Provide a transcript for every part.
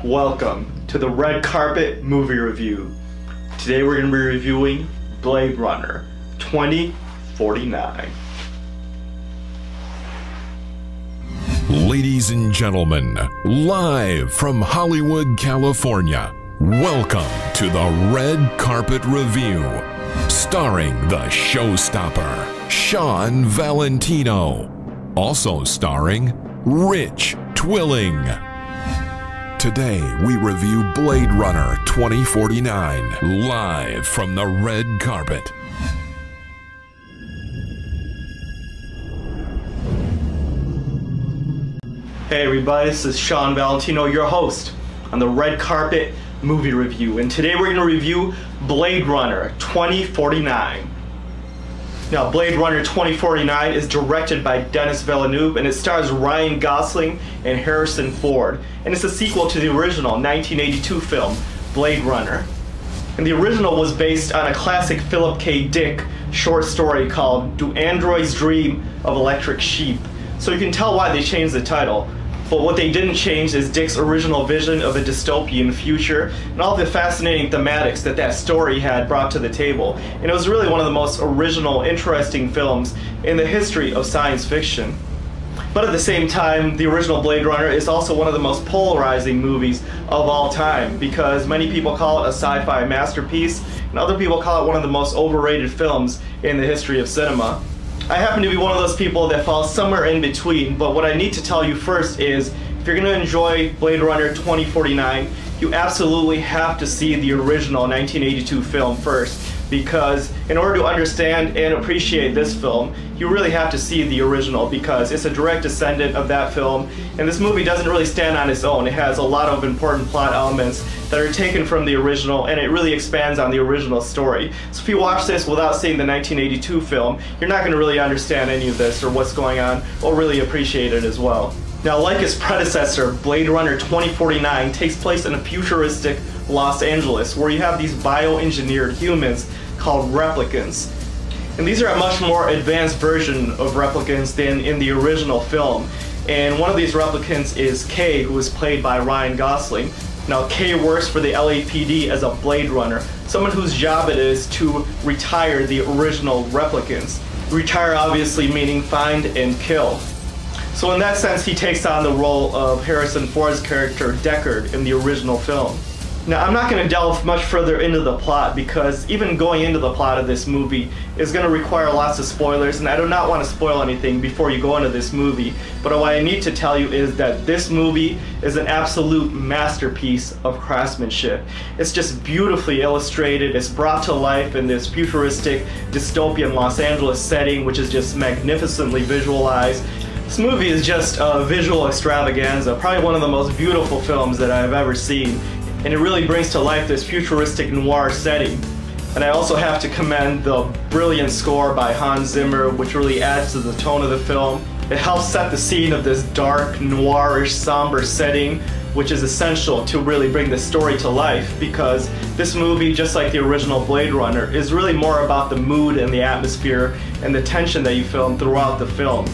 Welcome to the Red Carpet Movie Review. Today we're going to be reviewing Blade Runner 2049. Ladies and gentlemen, live from Hollywood, California, welcome to the Red Carpet Review, starring the Showstopper, Shawn Valentino, also starring Rich Twilling. Today we review Blade Runner 2049, live from the Red Carpet. Hey everybody, this is Shawn Valentino, your host on the Red Carpet Movie Review, and today we're going to review Blade Runner 2049. Now, Blade Runner 2049 is directed by Denis Villeneuve, and it stars Ryan Gosling and Harrison Ford, and it's a sequel to the original 1982 film Blade Runner. And the original was based on a classic Philip K. Dick short story called Do Androids Dream of Electric Sheep? So you can tell why they changed the title. But what they didn't change is Dick's original vision of a dystopian future and all the fascinating thematics that that story had brought to the table. And it was really one of the most original, interesting films in the history of science fiction. But at the same time, the original Blade Runner is also one of the most polarizing movies of all time, because many people call it a sci-fi masterpiece and other people call it one of the most overrated films in the history of cinema. I happen to be one of those people that falls somewhere in between, but what I need to tell you first is, if you're going to enjoy Blade Runner 2049, you absolutely have to see the original 1982 film first, because in order to understand and appreciate this film, you really have to see the original, because it's a direct descendant of that film, and this movie doesn't really stand on its own. It has a lot of important plot elements that are taken from the original, and it really expands on the original story. So if you watch this without seeing the 1982 film, you're not going to really understand any of this or what's going on, or really appreciate it as well. Now, like its predecessor, Blade Runner 2049 takes place in a futuristic Los Angeles, where you have these bioengineered humans called replicants. And these are a much more advanced version of replicants than in the original film. And one of these replicants is Kay, who is played by Ryan Gosling. Now, Kay works for the LAPD as a Blade Runner, someone whose job it is to retire the original replicants. Retire obviously meaning find and kill. So in that sense, he takes on the role of Harrison Ford's character Deckard in the original film. Now, I'm not going to delve much further into the plot, because even going into the plot of this movie is going to require lots of spoilers, and I do not want to spoil anything before you go into this movie. But what I need to tell you is that this movie is an absolute masterpiece of craftsmanship. It's just beautifully illustrated. It's brought to life in this futuristic, dystopian Los Angeles setting, which is just magnificently visualized. This movie is just a visual extravaganza, probably one of the most beautiful films that I've ever seen. And it really brings to life this futuristic noir setting. And I also have to commend the brilliant score by Hans Zimmer, which really adds to the tone of the film. It helps set the scene of this dark, noirish, somber setting, which is essential to really bring the story to life, because this movie, just like the original Blade Runner, is really more about the mood and the atmosphere and the tension that you feel throughout the film.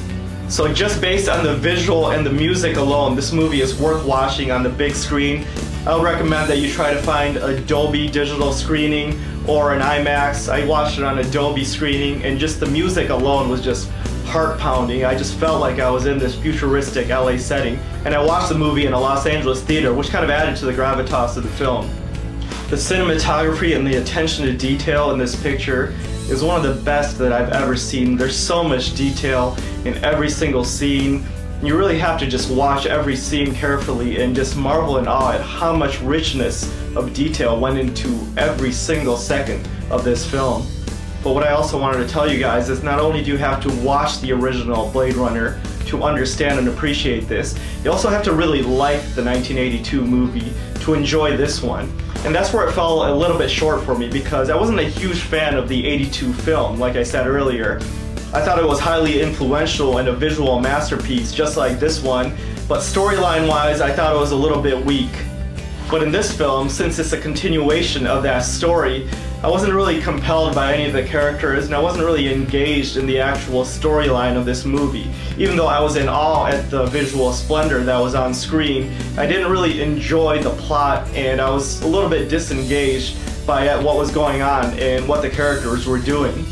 So just based on the visual and the music alone, this movie is worth watching on the big screen. I would recommend that you try to find a Dolby digital screening or an IMAX. I watched it on a Dolby screening, and just the music alone was just heart-pounding. I just felt like I was in this futuristic LA setting, and I watched the movie in a Los Angeles theater, which kind of added to the gravitas of the film. The cinematography and the attention to detail in this picture is one of the best that I've ever seen. There's so much detail in every single scene. You really have to just watch every scene carefully and just marvel in awe at how much richness of detail went into every single second of this film. But what I also wanted to tell you guys is, not only do you have to watch the original Blade Runner to understand and appreciate this, you also have to really like the 1982 movie to enjoy this one. And that's where it fell a little bit short for me, because I wasn't a huge fan of the 82 film, like I said earlier. I thought it was highly influential and a visual masterpiece, just like this one, but storyline-wise, I thought it was a little bit weak. But in this film, since it's a continuation of that story, I wasn't really compelled by any of the characters, and I wasn't really engaged in the actual storyline of this movie. Even though I was in awe at the visual splendor that was on screen, I didn't really enjoy the plot, and I was a little bit disengaged by what was going on and what the characters were doing.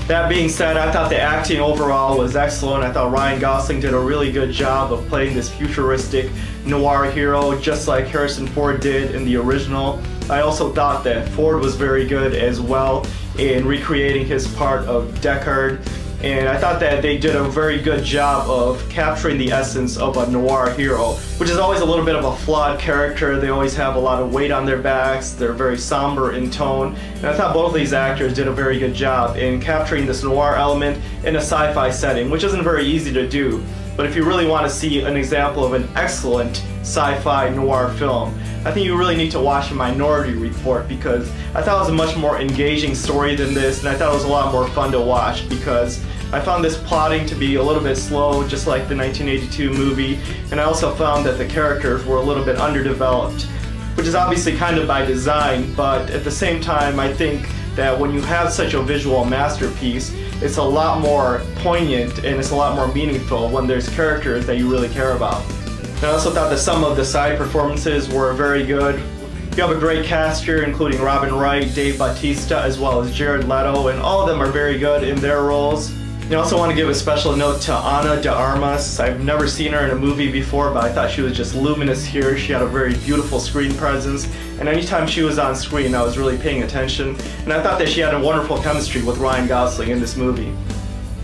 That being said, I thought the acting overall was excellent. I thought Ryan Gosling did a really good job of playing this futuristic noir hero, just like Harrison Ford did in the original. I also thought that Ford was very good as well in recreating his part of Deckard. And I thought that they did a very good job of capturing the essence of a noir hero, which is always a little bit of a flawed character. They always have a lot of weight on their backs. They're very somber in tone. And I thought both of these actors did a very good job in capturing this noir element in a sci-fi setting, which isn't very easy to do. But if you really want to see an example of an excellent sci-fi noir film, I think you really need to watch Minority Report, because I thought it was a much more engaging story than this, and I thought it was a lot more fun to watch because I found this plotting to be a little bit slow, just like the 1982 movie, and I also found that the characters were a little bit underdeveloped, which is obviously kind of by design, but at the same time I think that when you have such a visual masterpiece, it's a lot more poignant and it's a lot more meaningful when there's characters that you really care about. And I also thought that some of the side performances were very good. You have a great cast here, including Robin Wright, Dave Bautista, as well as Jared Leto, and all of them are very good in their roles. I also want to give a special note to Ana de Armas. I've never seen her in a movie before, but I thought she was just luminous here. She had a very beautiful screen presence, and anytime she was on screen, I was really paying attention. And I thought that she had a wonderful chemistry with Ryan Gosling in this movie.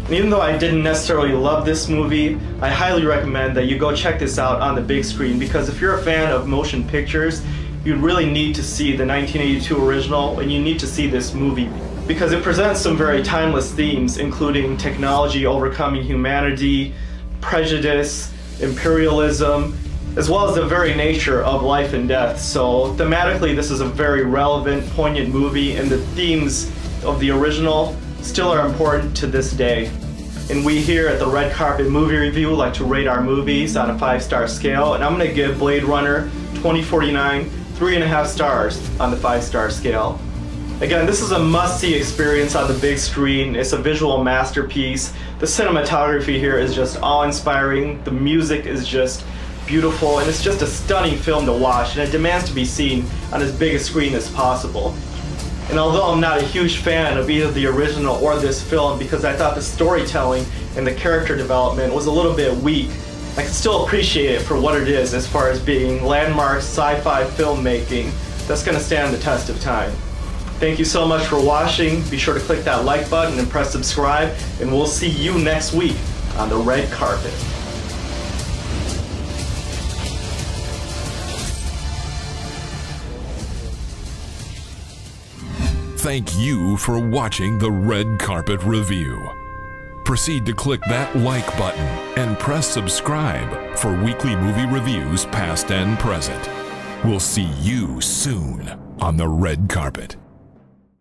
And even though I didn't necessarily love this movie, I highly recommend that you go check this out on the big screen, because if you're a fan of motion pictures, you really need to see the 1982 original, and you need to see this movie, because it presents some very timeless themes, including technology overcoming humanity, prejudice, imperialism, as well as the very nature of life and death. So thematically, this is a very relevant, poignant movie, and the themes of the original still are important to this day. And we here at the Red Carpet Movie Review like to rate our movies on a 5-star scale, and I'm going to give Blade Runner 2049 3.5 stars on the 5-star scale. Again, this is a must-see experience on the big screen. It's a visual masterpiece. The cinematography here is just awe-inspiring. The music is just beautiful, and it's just a stunning film to watch, and it demands to be seen on as big a screen as possible. And although I'm not a huge fan of either the original or this film, because I thought the storytelling and the character development was a little bit weak, I can still appreciate it for what it is, as far as being landmark sci-fi filmmaking that's going to stand the test of time. Thank you so much for watching. Be sure to click that like button and press subscribe, and we'll see you next week on the red carpet. Thank you for watching the Red Carpet Review. Proceed to click that like button and press subscribe for weekly movie reviews past and present. We'll see you soon on the red carpet.